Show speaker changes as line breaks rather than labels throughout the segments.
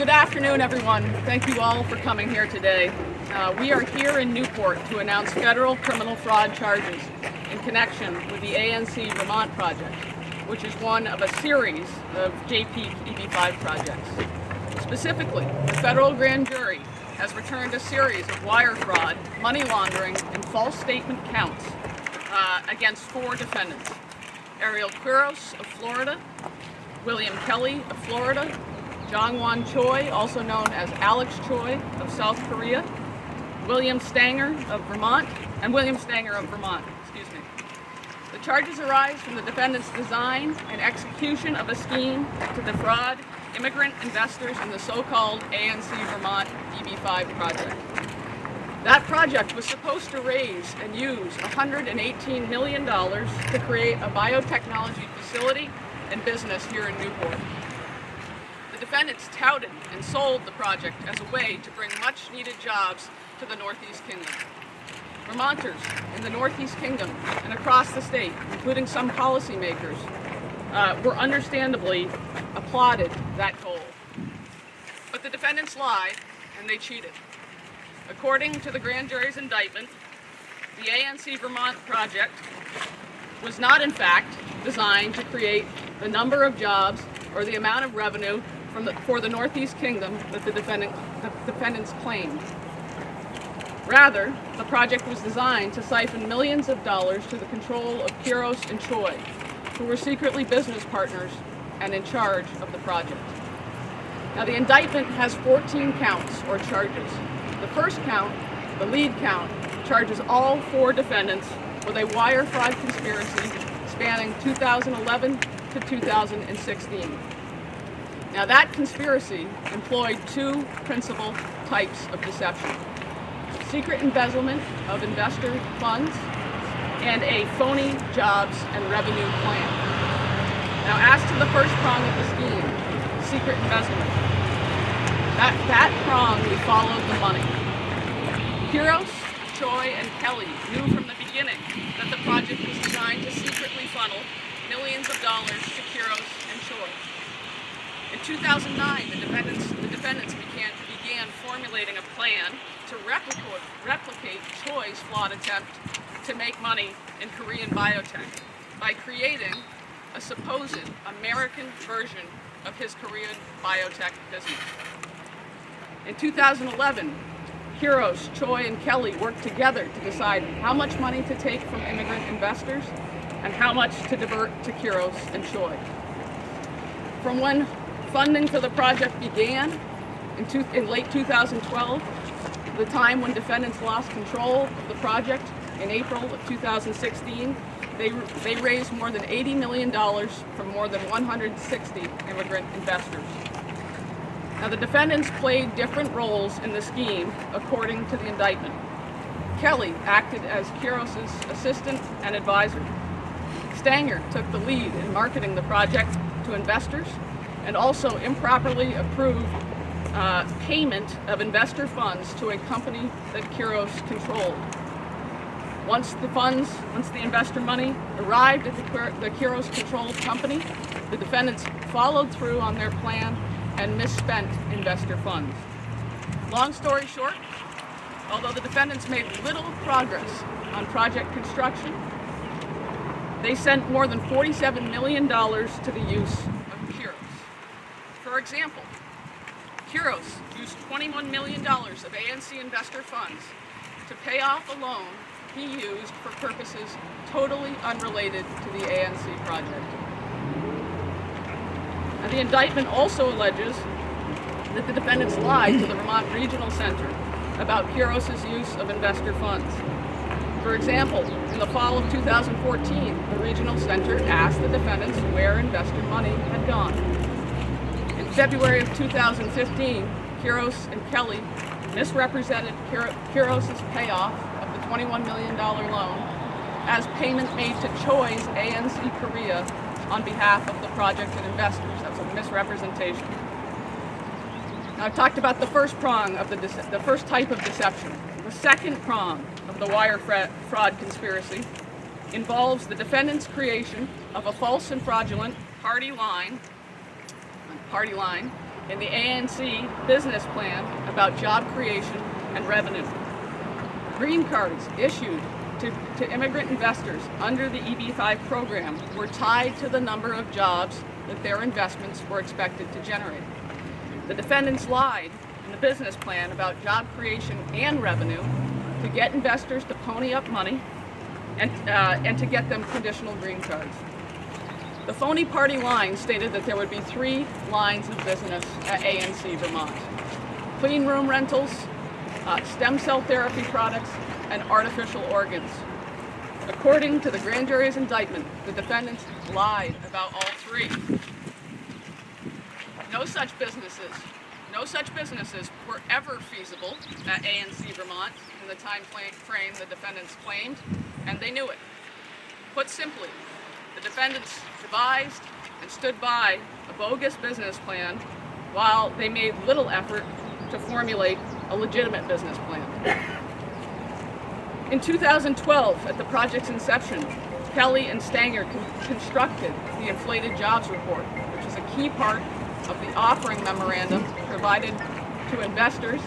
Good afternoon, everyone. Thank you all for coming here today. We are here in Newport to announce federal criminal fraud charges in connection with the ANC Vermont project, which is one of a series of JP EB-5 projects. Specifically, the federal grand jury has returned a series of wire fraud, money laundering, and false statement counts against 4 defendants: Ariel Quiros of Florida, William Kelly of Florida, Jong-Won Choi, also known as Alex Choi of South Korea, William Stanger of Vermont. The charges arise from the defendants' design and execution of a scheme to defraud immigrant investors in the so-called ANC Vermont EB-5 project. That project was supposed to raise and use $118 million to create a biotechnology facility and business here in Newport. The defendants touted and sold the project as a way to bring much-needed jobs to the Northeast Kingdom. Vermonters in the Northeast Kingdom and across the state, including some policymakers, were understandably applauded that goal. But the defendants lied and they cheated. According to the grand jury's indictment, the ANC Vermont project was not in fact designed to create the number of jobs or the amount of revenue for the Northeast Kingdom that the defendants claimed. Rather, the project was designed to siphon millions of dollars to the control of Quiros and Choi, who were secretly business partners and in charge of the project. Now, the indictment has 14 counts or charges. The first count, the lead count, charges all 4 defendants with a wire fraud conspiracy spanning 2011 to 2016. Now, that conspiracy employed 2 principal types of deception: secret embezzlement of investor funds and a phony jobs and revenue plan. Now, as to the first prong of the scheme, secret embezzlement, that prong, we followed the money. Quiros, Choi, and Kelly knew from the beginning that the project was designed to secretly funnel millions of dollars to Quiros and Choi. In 2009, the defendants began formulating a plan to replicate Choi's flawed attempt to make money in Korean biotech by creating a supposed American version of his Korean biotech business. In 2011, Quiros, Choi, and Kelly worked together to decide how much money to take from immigrant investors and how much to divert to Quiros and Choi. From when funding for the project began in late 2012, the time when defendants lost control of the project in April of 2016, they raised more than $80 million from more than 160 immigrant investors. Now, the defendants played different roles in the scheme according to the indictment. Kelly acted as Quiros' assistant and advisor. Stanger took the lead in marketing the project to investors and also improperly approved payment of investor funds to a company that Quiros controlled. Once the investor money arrived at the Quiros-controlled company, the defendants followed through on their plan and misspent investor funds. Long story short, although the defendants made little progress on project construction, they sent more than $47 million to the use of Quiros. For example, Quiros used $21 million of ANC investor funds to pay off a loan he used for purposes totally unrelated to the ANC project. Now, the indictment also alleges that the defendants lied to the Vermont Regional Center about Quiros' use of investor funds. For example, in the fall of 2014, the Regional Center asked the defendants where investor money had gone. In February of 2015, Quiros and Kelly misrepresented Quiros' payoff of the $21 million loan as payment made to Choi's ANC Korea on behalf of the project and investors. That's a misrepresentation. Now, I've talked about the first prong of the first type of deception. The second prong of the wire fraud conspiracy involves the defendant's creation of a false and fraudulent party line in the ANC business plan about job creation and revenue. Green cards issued to immigrant investors under the EB-5 program were tied to the number of jobs that their investments were expected to generate. The defendants lied in the business plan about job creation and revenue to get investors to pony up money and to get them conditional green cards. The phony party line stated that there would be 3 lines of business at ANC Vermont: clean room rentals, stem cell therapy products, and artificial organs. According to the grand jury's indictment, the defendants lied about all 3. No such businesses were ever feasible at ANC Vermont in the time frame the defendants claimed, and they knew it. Put simply, the defendants devised and stood by a bogus business plan while they made little effort to formulate a legitimate business plan. In 2012, at the project's inception, Kelly and Stanger constructed the inflated jobs report, which is a key part of the offering memorandum provided to investors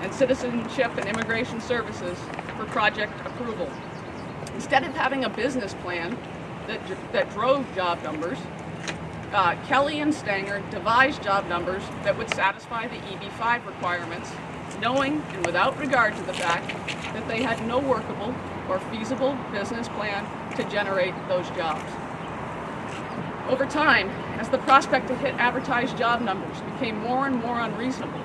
and Citizenship and Immigration Services for project approval. Instead of having a business plan that drove job numbers, Kelly and Stanger devised job numbers that would satisfy the EB-5 requirements, knowing and without regard to the fact that they had no workable or feasible business plan to generate those jobs. Over time, as the prospect to hit advertised job numbers became more and more unreasonable,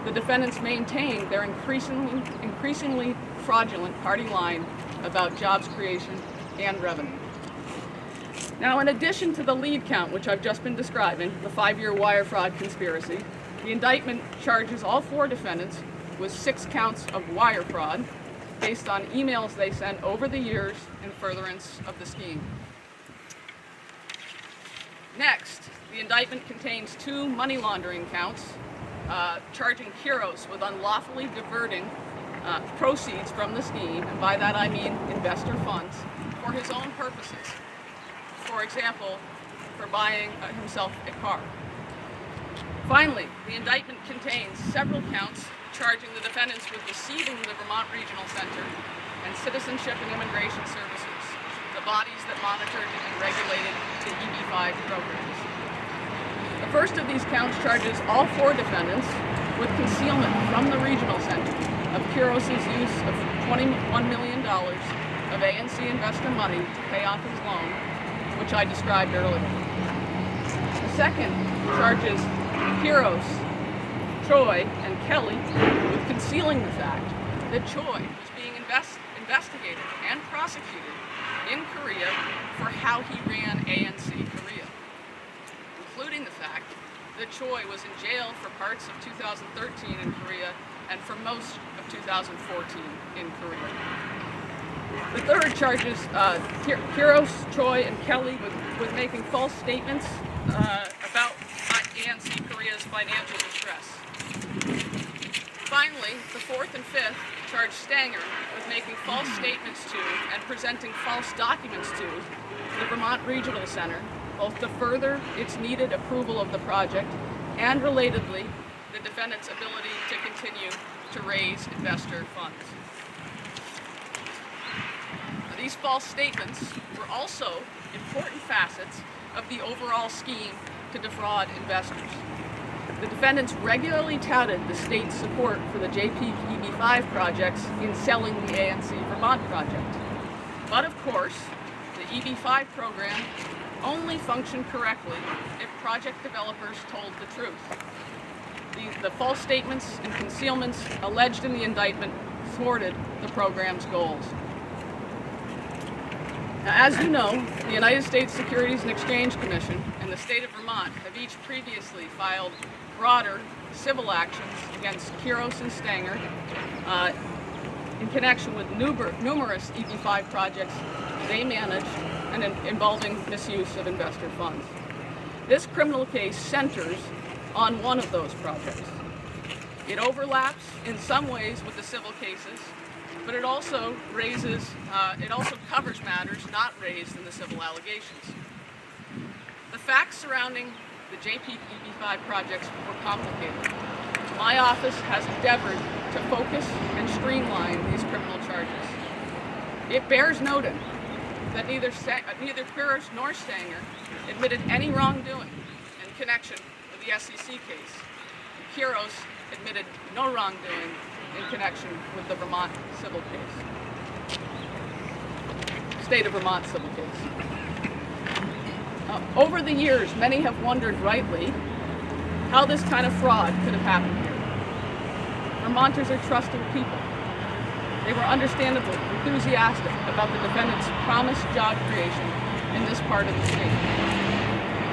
the defendants maintained their increasingly fraudulent party line about jobs creation and revenue. Now, in addition to the lead count, which I've just been describing, the 5-year wire fraud conspiracy, the indictment charges all 4 defendants with 6 counts of wire fraud based on emails they sent over the years in furtherance of the scheme. Next, the indictment contains 2 money laundering counts, charging Kiros with unlawfully diverting proceeds from the scheme, and by that I mean investor funds, for his own purposes. For example, for buying himself a car. Finally, the indictment contains several counts charging the defendants with deceiving the Vermont Regional Center and Citizenship and Immigration Services, the bodies that monitored and regulated the EB-5 programs. The first of these counts charges all 4 defendants with concealment from the Regional Center of Kiros' use of $21 million of ANC investor money to pay off his loan, which I described earlier. The second charges Kiros, Troy, and Kelly with concealing the fact that Choi was being investigated and prosecuted in Korea for how he ran ANC Korea, including the fact that Choi was in jail for parts of 2013 in Korea and for most of 2014 in Korea. The third charges Kiros, Troy, and Kelly with making false statements about ANC Korea's financial distress. Finally, the fourth and fifth charge Stanger with making false statements to and presenting false documents to the Vermont Regional Center, both to further its needed approval of the project and, relatedly, the defendant's ability to continue to raise investor funds. These false statements were also important facets of the overall scheme to defraud investors. The defendants regularly touted the state's support for the EB-5 projects in selling the ANC Vermont project. But of course, the EB-5 program only functioned correctly if project developers told the truth. The false statements and concealments alleged in the indictment thwarted the program's goals. Now, as you know, the United States Securities and Exchange Commission and the state of Vermont have each previously filed broader civil actions against Kiros and Stanger in connection with numerous EB-5 projects they managed and involving misuse of investor funds. This criminal case centers on one of those projects. It overlaps in some ways with the civil cases, but it also covers matters not raised in the civil allegations. The facts surrounding the EB-5 projects were complicated. My office has endeavored to focus and streamline these criminal charges. It bears noting that neither Quiros nor Stanger admitted any wrongdoing in connection with the SEC case. Quiros admitted no wrongdoing in connection with the Vermont civil case. State of Vermont civil case. Over the years, many have wondered rightly how this kind of fraud could have happened here. Vermonters are trusting people. They were understandably enthusiastic about the defendants' promised job creation in this part of the state.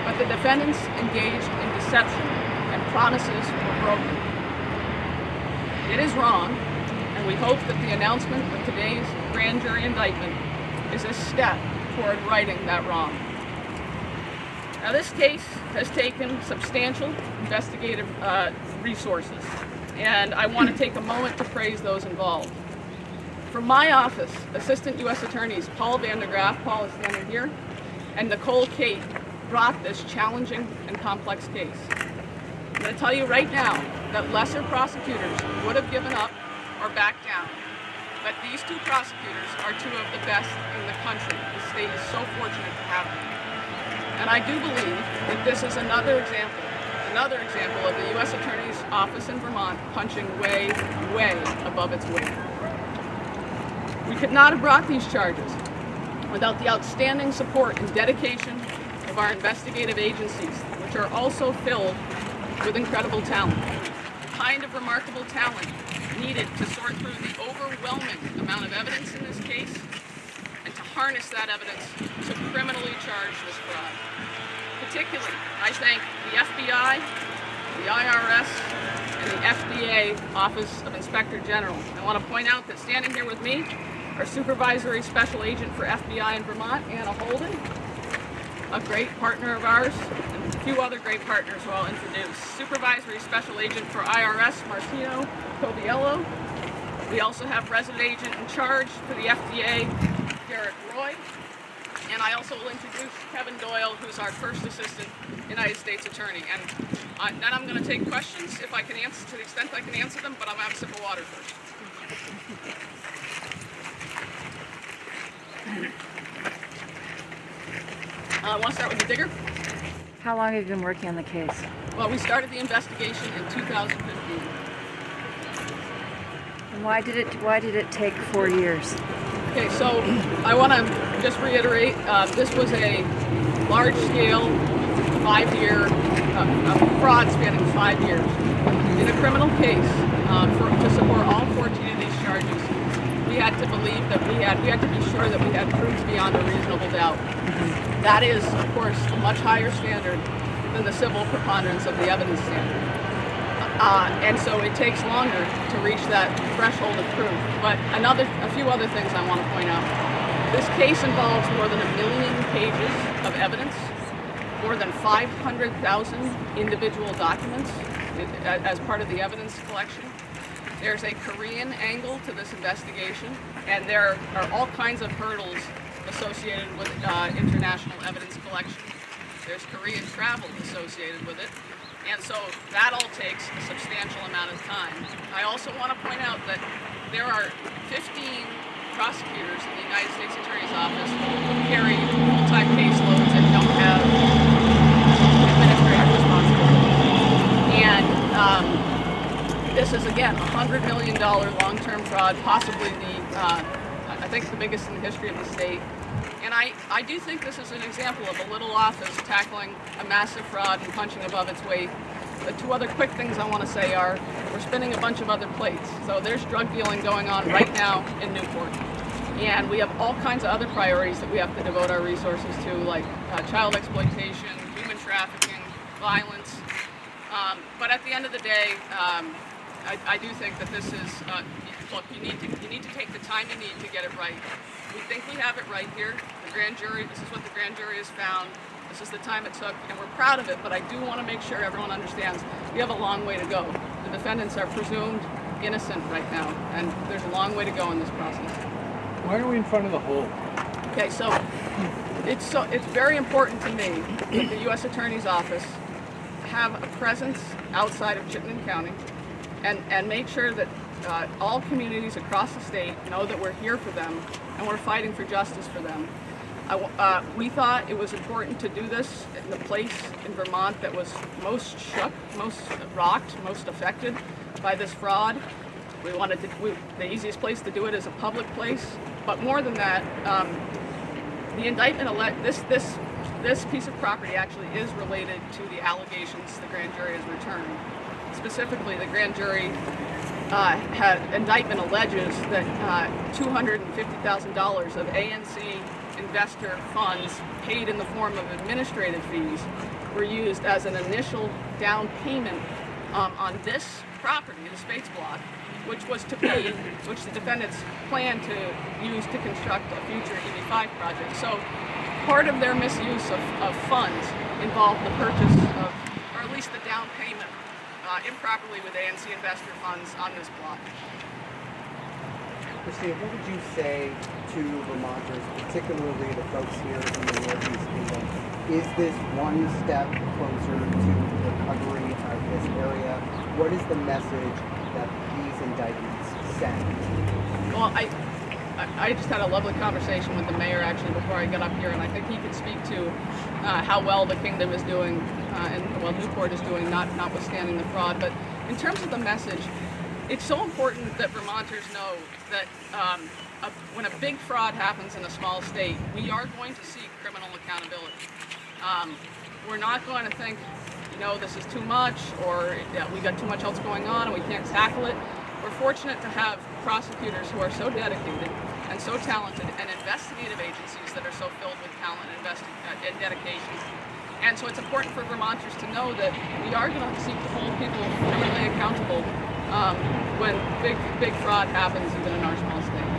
But the defendants engaged in deception and promises were broken. It is wrong, and we hope that the announcement of today's grand jury indictment is a step toward righting that wrong. Now, this case has taken substantial investigative resources, and I want to take a moment to praise those involved. From my office, Assistant U.S. Attorneys Paul Vandegraff, Paul is standing here, and Nicole Kate brought this challenging and complex case. I'm going to tell you right now that lesser prosecutors would have given up or backed down, but these two prosecutors are two of the best in the country. The state is so fortunate to have them. And I do believe that this is another example of the U.S. Attorney's Office in Vermont punching way, way above its weight. We could not have brought these charges without the outstanding support and dedication of our investigative agencies, which are also filled with incredible talent. The kind of remarkable talent needed to sort through the overwhelming amount of evidence in this case and to harness that evidence to criminally charge this fraud. Particularly, I thank the FBI, the IRS, and the FDA Office of Inspector General. I want to point out that standing here with me, our Supervisory Special Agent for FBI in Vermont, Anna Holden, a great partner of ours, and a few other great partners who I'll introduce. Supervisory Special Agent for IRS, Martino Coviello. We also have Resident Agent in Charge for the FDA, Derek Roy. And I also will introduce Kevin Doyle, who's our first Assistant United States Attorney. And then I'm going to take questions if I can answer, to the extent I can answer them, but I'm going to have a sip of water first. I want to start with the digger.
How long have you been working on the case?
Well, we started the investigation in 2015.
And why did it take 4 years?
Okay, so I want to just reiterate, this was a large-scale 5-year fraud spanning 5 years. In a criminal case, to support all 14 of these charges, we had to believe that we had to be sure that we had proof beyond a reasonable doubt. That is, of course, a much higher standard than the civil preponderance of the evidence standard. And so it takes longer to reach that threshold of proof. But a few other things I want to point out. This case involves more than 1 million pages of evidence, more than 500,000 individual documents as part of the evidence collection. There's a Korean angle to this investigation, and there are all kinds of hurdles associated with international evidence collection. There's Korean travel associated with it. And so that all takes a substantial amount of time. I also want to point out that there are 15 prosecutors in the United States Attorney's Office who carry full-time caseloads and don't have administrative responsibility. And this is, again, a $100 million long-term fraud, possibly I think the biggest in the history of the state. And I do think this is an example of a little office tackling a massive fraud and punching above its weight. The two other quick things I want to say are, we're spinning a bunch of other plates. So there's drug dealing going on right now in Newport. And we have all kinds of other priorities that we have to devote our resources to, like child exploitation, human trafficking, violence. But at the end of the day, I do think that this is, look, you need to take the time you need to get it right. We think we have it right here. The grand jury, this is what the grand jury has found. This is the time it took, and we're proud of it, but I do want to make sure everyone understands we have a long way to go. The defendants are presumed innocent right now, and there's a long way to go in this process.
Why are we in front of the hole?
Okay, so it's very important to me that the U.S. Attorney's Office have a presence outside of Chittenden County and make sure that all communities across the state know that we're here for them and we're fighting for justice for them. We thought it was important to do this in the place in Vermont that was most shook, most rocked, most affected by this fraud. We wanted the easiest place to do it is a public place, but more than that, the indictment, this piece of property actually is related to the allegations the grand jury has returned. Specifically, the grand jury indictment alleges that $250,000 of ANC investor funds paid in the form of administrative fees were used as an initial down payment on this property, the Spates block, which the defendants planned to use to construct a future EB-5 project. So part of their misuse of funds involved the purchase of, or at least the down payment improperly with ANC investor funds on this block.
Christine, what would you say to Vermonters, particularly the folks here in the Northeast Kingdom? Is this one step closer to recovery of this area? What is the message that these indictments send?
Well, I just had a lovely conversation with the mayor actually before I got up here, and I think he could speak to how well the kingdom is doing and well Newport is doing, notwithstanding the fraud. But in terms of the message, it's so important that Vermonters know that when a big fraud happens in a small state, we are going to seek criminal accountability. We're not going to think, this is too much, or we got too much else going on and we can't tackle it. We're fortunate to have prosecutors who are so dedicated and so talented, and investigative agencies that are so filled with talent and dedication. And so it's important for Vermonters to know that we are going to seek to hold people criminally accountable when big fraud happens even in our small state.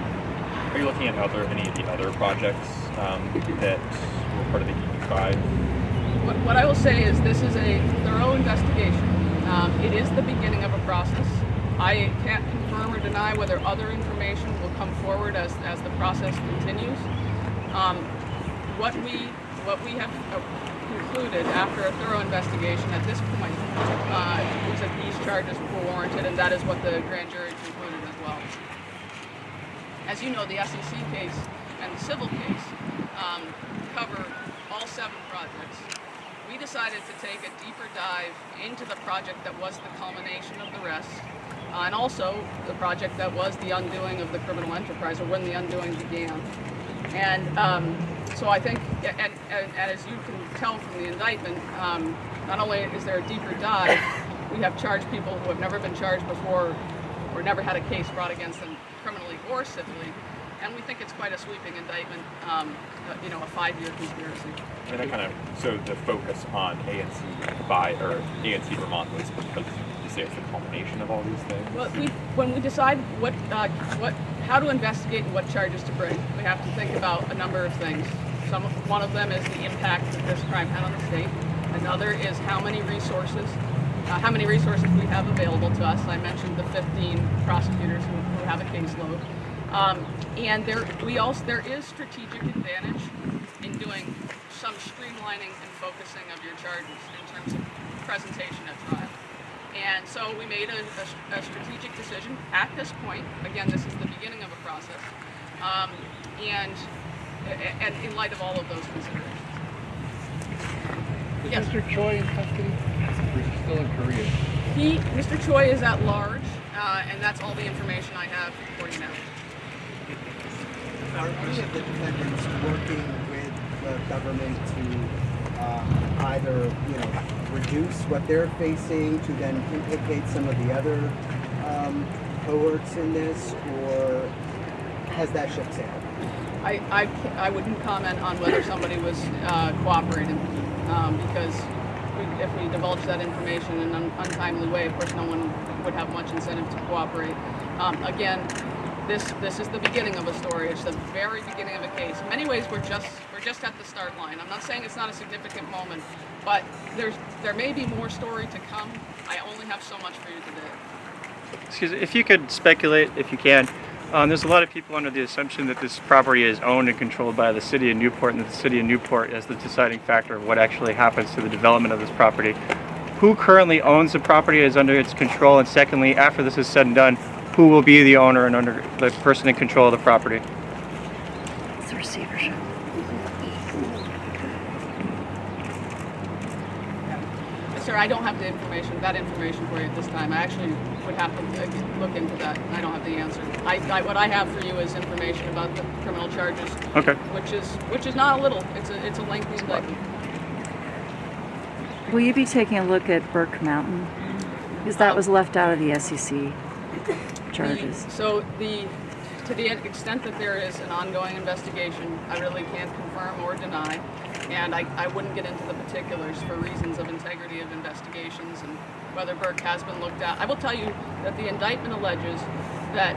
Are you looking at any of the other projects that were part of the EB-5?
What I will say is this is a thorough investigation. It is the beginning of a process. I can't confirm or deny whether other information will come forward as the process continues. What we have concluded after a thorough investigation at this point was that these charges were warranted, and that is what the grand jury concluded as well. As you know, the SEC case and the civil case cover all 7 projects. We decided to take a deeper dive into the project that was the culmination of the rest, and also the project that was the undoing of the criminal enterprise, or when the undoing began. And so I think, and as you can tell from the indictment, not only is there a deeper dive, we have charged people who have never been charged before or never had a case brought against them criminally or civilly. And we think it's quite a sweeping indictment, a 5-year conspiracy.
And that so the focus on ANC Vermont was because you say it's the culmination of all these things?
Well, when we decide how to investigate and what charges to bring, we have to think about a number of things. One of them is the impact that this crime had on the state. Another is how many resources we have available to us. I mentioned the 15 prosecutors who have a caseload. And there is strategic advantage in doing some streamlining and focusing of your charges in terms of presentation at trial. And so we made a strategic decision at this point. Again, this is the beginning of a process, and in light of all of those considerations.
Is
Yes.
Mr. Choi in custody? Or is he still in Korea?
Mr. Choi is at large, and that's all the information I have for you now.
Are any of the defendants working with the government to either, reduce what they're facing, to then implicate some of the other cohorts in this, or has that ship sailed?
I wouldn't comment on whether somebody was cooperating, because if we divulge that information in an untimely way, of course no one would have much incentive to cooperate. Again, this is the beginning of a story. It's the very beginning of a case. In many ways, we're just at the start line. I'm not saying it's not a significant moment, but there may be more story to come. I only have so much for you today.
Excuse me, if you could speculate, if you can, there's a lot of people under the assumption that this property is owned and controlled by the city of Newport, and that the city of Newport is the deciding factor of what actually happens to the development of this property. who currently owns the property is under its control, and secondly, after this is said and done, who will be the owner and under the person in control of the property?
It's the receivership.
Sir, I don't have that information for you at this time. I actually would have to look into that. I don't have the answer. What I have for you is information about the criminal charges.
Okay.
Which is not a little. It's a lengthy indictment.
Will you be taking a look at Burke Mountain? Because that was left out of the SEC charges.
To the extent that there is an ongoing investigation, I really can't confirm or deny, and I wouldn't get into the particulars for reasons of integrity of investigations and whether Burke has been looked at. I will tell you that the indictment alleges that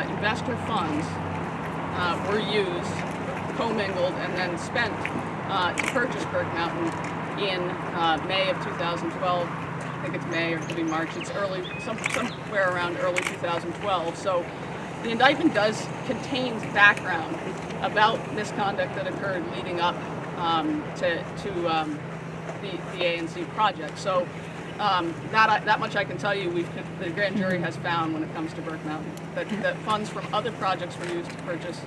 investor funds were used, commingled, and then spent to purchase Burke Mountain in May of 2012. I think it's May or it could be March. It's somewhere around early 2012. So the indictment contains background about misconduct that occurred leading up to the ANC project. So that much I can tell you. The grand jury has found when it comes to Burke Mountain that funds from other projects were used to purchase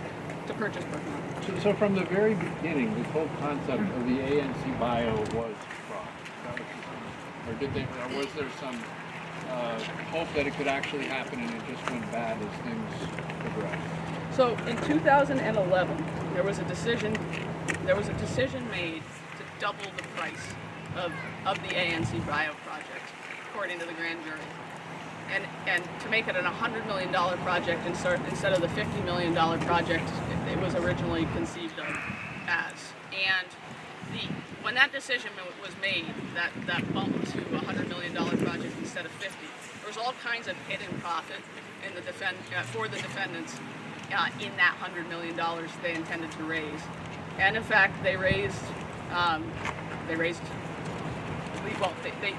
Burke Mountain.
So from the very beginning, this whole concept of the ANC bio was fraud. Or was there some hope that it could actually happen and it just went bad as things progressed?
So in 2011, there was a decision made to double the price of the ANC bio project, according to the grand jury, and to make it an $100 million project instead of the $50 million project it was originally conceived of as. And when that decision was made, that bump to a $100 million project instead of 50, there was all kinds of hidden profit in for the defendants in that $100 million they intended to raise. And in fact, they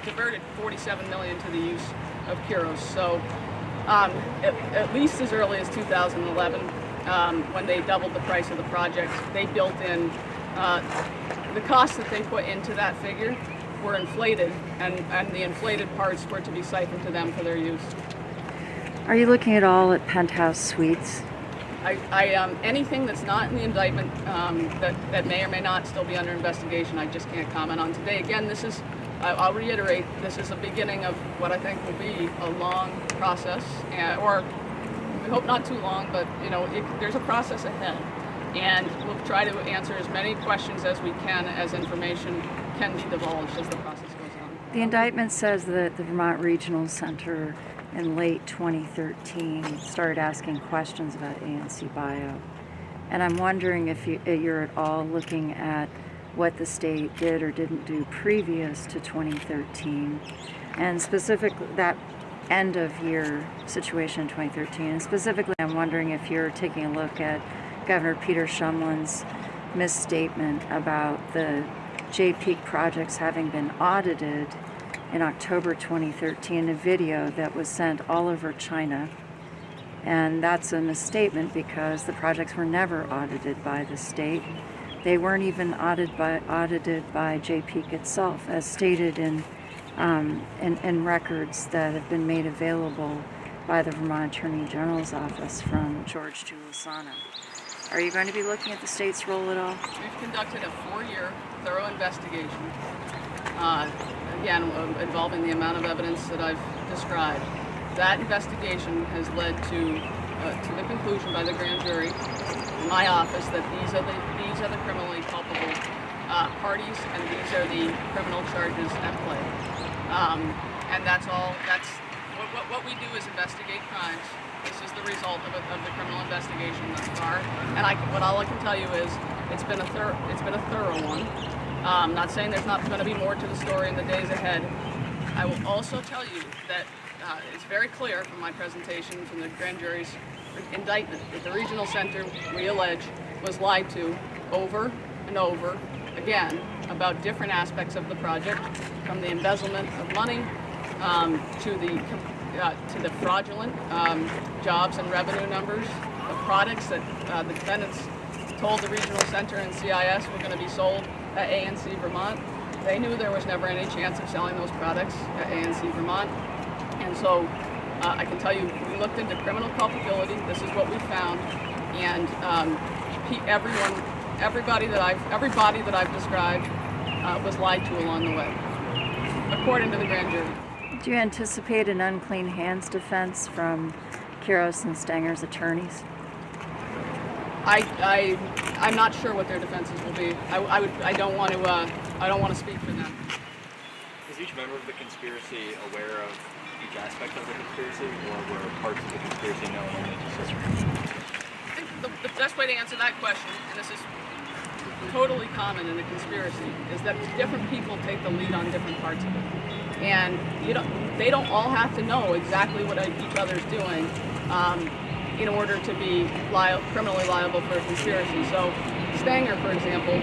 diverted $47 million to the use of Kuros. So at least as early as 2011, when they doubled the price of the project, they built in the costs that they put into that figure were inflated, and the inflated parts were to be siphoned to them for their use.
Are you looking at all at penthouse suites?
Anything that's not in the indictment that may or may not still be under investigation, I just can't comment on today. Again, I'll reiterate, this is a beginning of what I think will be a long process, or we hope not too long, but there's a process ahead. And we'll try to answer as many questions as we can as information can be divulged as the process goes on.
The indictment says that the Vermont Regional Center in late 2013 started asking questions about ANC bio. And I'm wondering if you're at all looking at what the state did or didn't do previous to 2013, and specifically that end of year situation in 2013. And specifically, I'm wondering if you're taking a look at Governor Peter Shumlin's misstatement about the J-Peak projects having been audited in October 2013, a video that was sent all over China. And that's a misstatement because the projects were never audited by the state. They weren't even audited by J-Peak itself, as stated in records that have been made available by the Vermont Attorney General's office from George Giulisano. Are you going to be looking at the state's role at all?
We've conducted a 4-year thorough investigation, again, involving the amount of evidence that I've described. That investigation has led to the conclusion by the grand jury in my office that these are the criminally culpable parties, and these are the criminal charges at play. And that's all. That's what we do is investigate crimes. This is the result of the criminal investigation thus far. And all I can tell you is it's been a thorough one. I'm not saying there's not going to be more to the story in the days ahead. I will also tell you that it's very clear from my presentation from the grand jury's indictment that the regional center, we allege, was lied to over and over again about different aspects of the project, from the embezzlement of money to the fraudulent jobs and revenue numbers of products that the defendants told the regional center and CIS were going to be sold at ANC Vermont. They knew there was never any chance of selling those products at ANC Vermont. And so I can tell you, we looked into criminal culpability. This is what we found. And everybody that I've described was lied to along the way, according to the grand jury.
Do you anticipate an unclean hands defense from Kiros and Stanger's attorneys?
I'm not sure what their defenses will be. I don't want to speak for them.
Is each member of the conspiracy aware of each aspect of the conspiracy, or were parts of the conspiracy known only to sisters?
I think the best way to answer that question, and this is totally common in a conspiracy, is that different people take the lead on different parts of it. And they don't all have to know exactly what each other's doing in order to be criminally liable for a conspiracy. So Stanger, for example,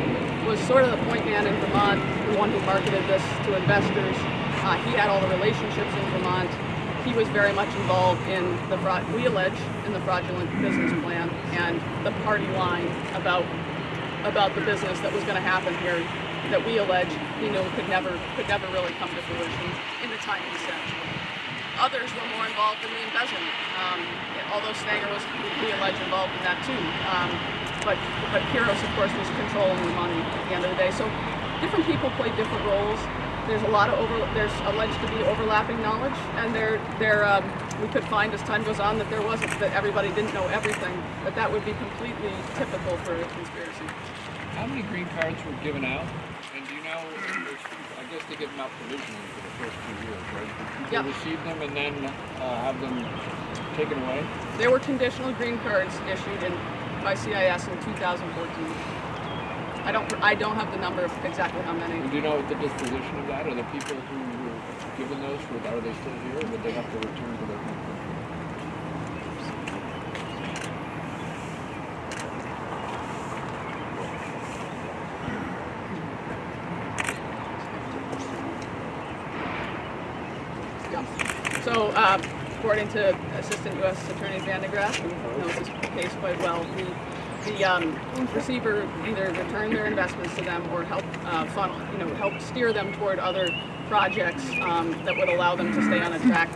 was sort of the point man in Vermont, the one who marketed this to investors. He had all the relationships in Vermont. He was very much involved in we allege, in the fraudulent business plan and the party line about the business that was going to happen here, that we allege he knew could never really come to fruition in the time he said. Others were more involved in the embezzlement, although Stanger was, we allege, involved in that too. But Kiros, of course, was controlling the money at the end of the day. So different people play different roles. There's a lot of there's alleged to be overlapping knowledge, and we could find as time goes on that there wasn't, that everybody didn't know everything, but that would be completely typical for a conspiracy.
How many green cards were given out? And do you know, I guess they give them out provisionally for the first 2 years, right? Did
Yep.
you receive them and then have them taken away?
There were conditional green cards issued by CIS in 2014. I don't have the number of exactly how many.
And do you know the disposition of that? Are the people who were given those, are they still here, or would they have to return to their country?
So, according to Assistant U.S. Attorney Van de Graaf, who knows this case quite well, the receiver either returned their investments to them or help help steer them toward other projects that would allow them to stay on a track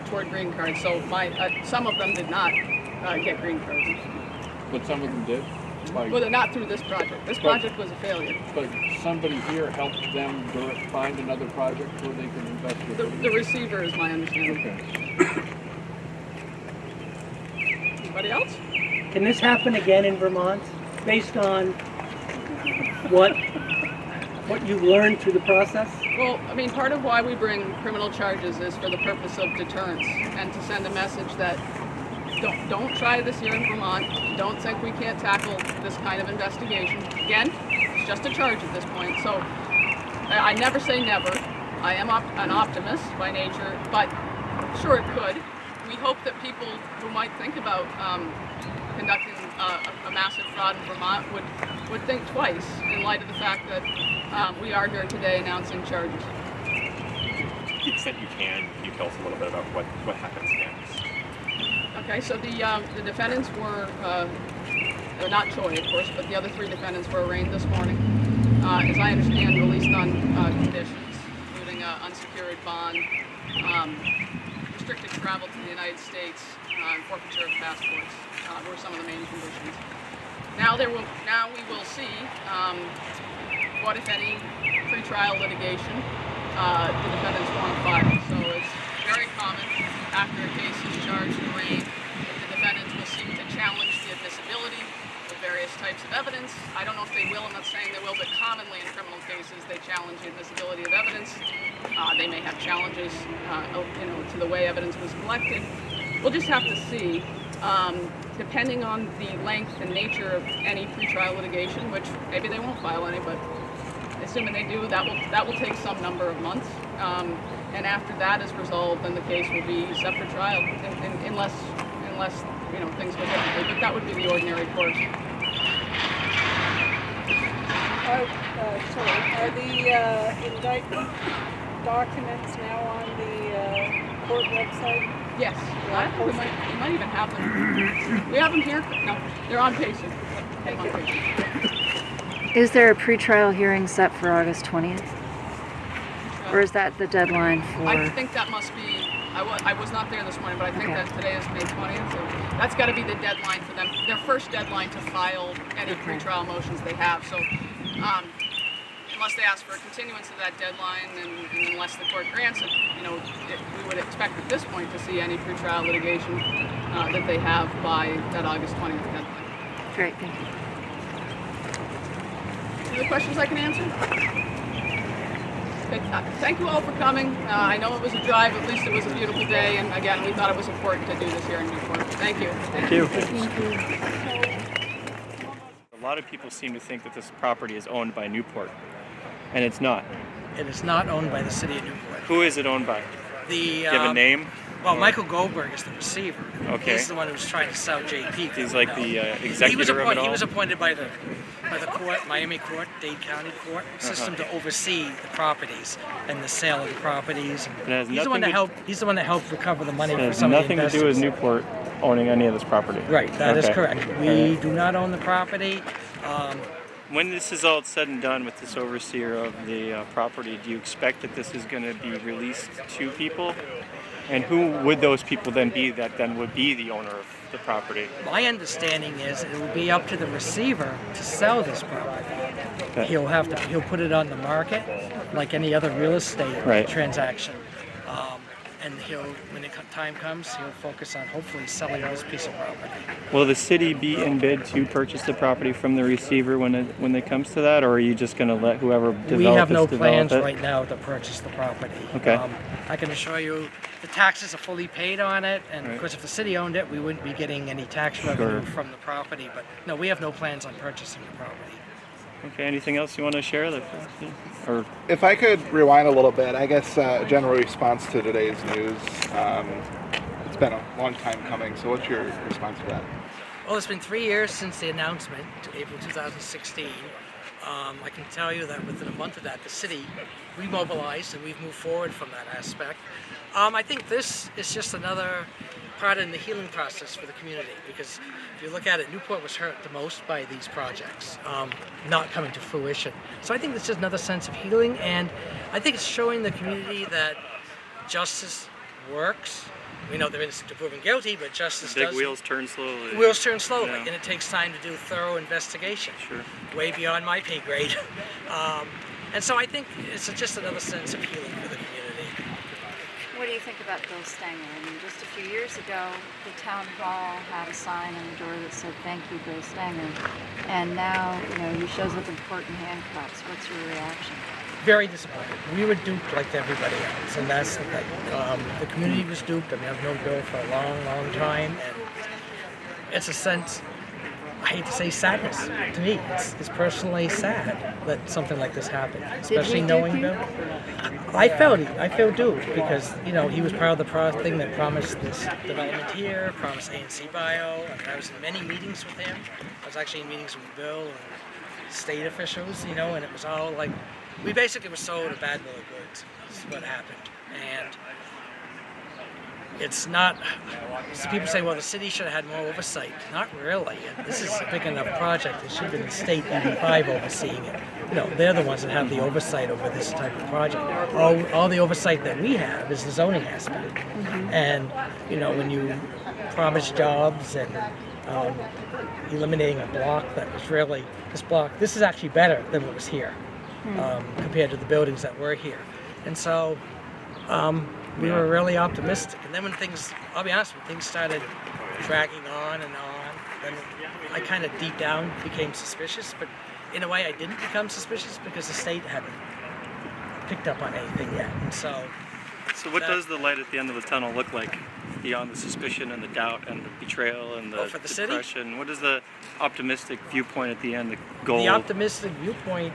toward green cards. So, some of them did not get green cards.
But some of them did?
Well, not through this project. This project was a failure.
But somebody here helped them find another project where they can invest with
The receiver is my understanding.
Okay.
Anybody else?
Can this happen again in Vermont, based on what you've learned through the process?
Well, I mean, part of why we bring criminal charges is for the purpose of deterrence and to send a message that don't try this here in Vermont. Don't think we can't tackle this kind of investigation. Again, it's just a charge at this point. So I never say never. I am an optimist by nature, but sure it could. We hope that people who might think about conducting a massive fraud in Vermont would think twice in light of the fact that we are here today announcing charges.
To the extent you can you tell us a little bit about what happens next?
Okay, so the defendants were not Choi, of course, but the other 3 defendants were arraigned this morning. As I understand, released on conditions, including unsecured bond, restricted travel to the United States, and forfeiture of passports were some of the main conditions. Now we will see what, if any, pretrial litigation the defendants want to file. So it's very common after a case is charged and arraigned, the defendants will seek to challenge the admissibility of various types of evidence. I don't know if they will, I'm not saying they will, but commonly in criminal cases they challenge the admissibility of evidence. They may have challenges to the way evidence was collected. We'll just have to see, depending on the length and nature of any pretrial litigation, which maybe they won't file any, but assuming they do, that will take some number of months. And after that is resolved, then the case will be set for trial, unless things go differently. But that would be the ordinary course.
Are the indictment documents now on the court website?
Yes, we might even have them. We have them here. No, they're on Pacer.
Is there a pretrial hearing set for August 20th? Or is that the deadline for?
I think that must be, I was not there this morning, but I think
Okay.
that today is May 20th, so that's got to be the deadline for them, their first deadline to file any
Okay.
pretrial motions they have. So unless they ask for a continuance of that deadline and unless the court grants it, we would expect at this point to see any pretrial litigation that they have by that August 20th deadline.
Great, thank you.
Any other questions I can answer? Okay, thank you all for coming. I know it was a drive, at least it was a beautiful day, and again, we thought it was important to do this here in Newport. Thank you.
Thank you. A lot of people seem to think that this property is owned by Newport, and it's not.
It is not owned by the city of Newport.
Who is it owned by?
The
Do you have a name?
Well, Michael Goldberg is the receiver.
Okay.
He's the one who's trying to sell JP.
He's like the executive
he was
of it
appointed.
all?
He was appointed by the court, Miami Court, Dade County Court system to oversee the properties and the sale of the properties.
It has
He's the one
nothing
that
to-
helped. He's the one that helped recover the money
It
for
has
some of the
nothing to
investors.
do with Newport owning any of this property.
Right. That is
Okay.
correct.
All
We
right.
do not own the property.
When this is all said and done with this overseer of the property, do you expect that this is going to be released to people? And who would those people then be that then would be the owner of the property?
My understanding is it will be up to the receiver to sell this property.
Okay.
He'll put it on the market like any other real estate
Right.
transaction. And when the time comes, he'll focus on hopefully selling this piece of property.
Will the city be in bid to purchase the property from the receiver when it comes to that, or are you just going to let whoever develop
We have no
develop
plans
it?
right now to purchase the property.
Okay.
I can assure you the taxes are fully paid on it, and
Right.
of course if the city owned it, we wouldn't be getting any tax revenue from the property. But no, we have no plans on purchasing the property.
Okay. Anything else you want to share? Or
If I could rewind a little bit, I guess general response to today's news. It's been a long time coming, so what's your response to that?
Well, it's been 3 years since the announcement, April 2016. I can tell you that within a month of that, the city remobilized and we've moved forward from that aspect. I think this is just another part in the healing process for the community, because if you look at it, Newport was hurt the most by these projects not coming to fruition. So I think it's just another sense of healing, and I think it's showing the community that justice works. We know they're innocent until proven guilty, but justice
big
does.
wheels turn slowly.
Wheels turn slowly,
Yeah.
and it takes time to do thorough investigation.
Sure.
Way beyond my pay grade. And so I think it's just another sense of healing for the community.
What do you think about Bill Stenger? I mean, just a few years ago, the town hall had a sign on the door that said, "Thank you, Bill Stenger." And now, he shows up in court in handcuffs. What's your reaction?
Very disappointed. We were duped like everybody else, and that's the thing. The community was duped. I mean, I've known Bill for a long, long time, and it's a sense, I hate to say sadness. To me, it's personally sad that something like this happened, especially knowing Bill. I felt duped because, he was part of the thing that promised this development here, promised ANC Bio. I mean, I was in many meetings with him. I was actually in meetings with Bill and state officials, and it was all like, we basically were sold a bad bill of goods. This is what happened. And it's not, people say, well, the city should have had more oversight. Not really. This is a big enough project. It should have been the state EB-5 overseeing it. They're the ones that have the oversight over this type of project. All the oversight that we have is the zoning aspect. And, when you promise jobs and eliminating a block that was really, this is actually better than what was here. Compared to the buildings that were here. And so we were really optimistic. And then when I'll be honest, when things started dragging on, then I kind of deep down became suspicious. But in a way I didn't become suspicious because the state hadn't picked up on anything yet. And so
what does the light at the end of the tunnel look like beyond the suspicion and the doubt and the betrayal and the
for the city?
depression? What is the optimistic viewpoint at the end, the goal?
The optimistic viewpoint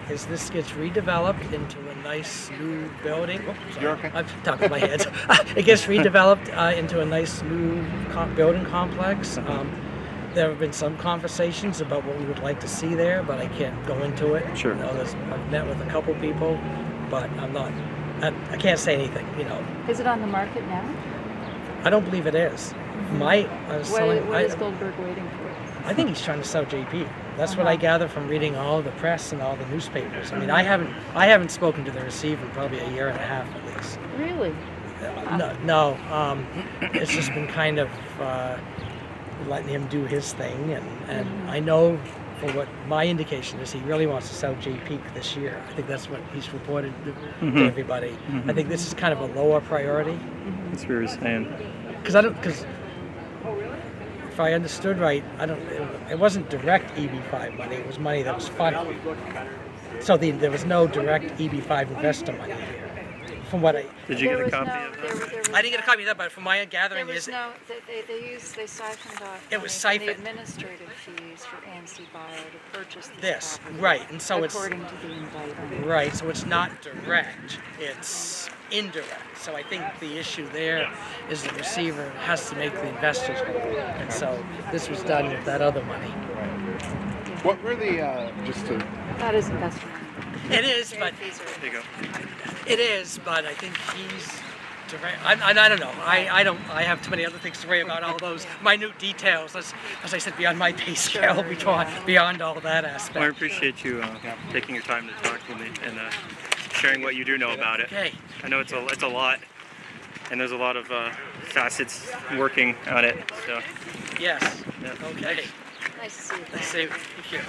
is this gets redeveloped into a nice new building. Oh, sorry.
You're okay.
I'm talking to my head. It gets redeveloped into a nice new building complex. There have been some conversations about what we would like to see there, but I can't go into it.
Sure.
I've met with a couple people, but I can't say anything.
Is it on the market now?
I don't believe it is.
What is Goldberg waiting for?
I think he's trying to sell JP. That's what I gather from reading all the press and all the newspapers. I mean, I haven't spoken to the receiver in probably a year and a half at least.
Really?
No. It's just been kind of letting him do his thing, and I know for what my indication is, he really wants to sell JP this year. I think that's what he's reported to everybody. I think this is kind of a lower priority.
That's what you're saying.
Because if I understood right, it wasn't direct EB-5 money. It was money that was funded. So there was no direct EB-5 investor money here. From what
Did you get a copy of that?
I didn't get a copy of that, but from my gathering
There was
is
no, they siphoned off
It was
money from
siphoned.
the administrative fees for ANC Bio to purchase
this,
property,
right? And so
according to the indictment.
right. So it's not direct; it's indirect. So I think the issue there is the receiver has to make the investors whole, and so this was done with that other money.
What were the, just to,
That is investor money.
It is, but
There you go.
it is, but I think he's direct. I don't know. I have too many other things to worry about. All those minute details, as I said, beyond my pay scale, beyond all that aspect.
Well, I appreciate you taking your time to talk with me and sharing what you do know about it.
Okay.
I know it's a lot, and there's a lot of facets working on it. So
Yes.
yeah.
Okay.
Nice to see you.
Thank you.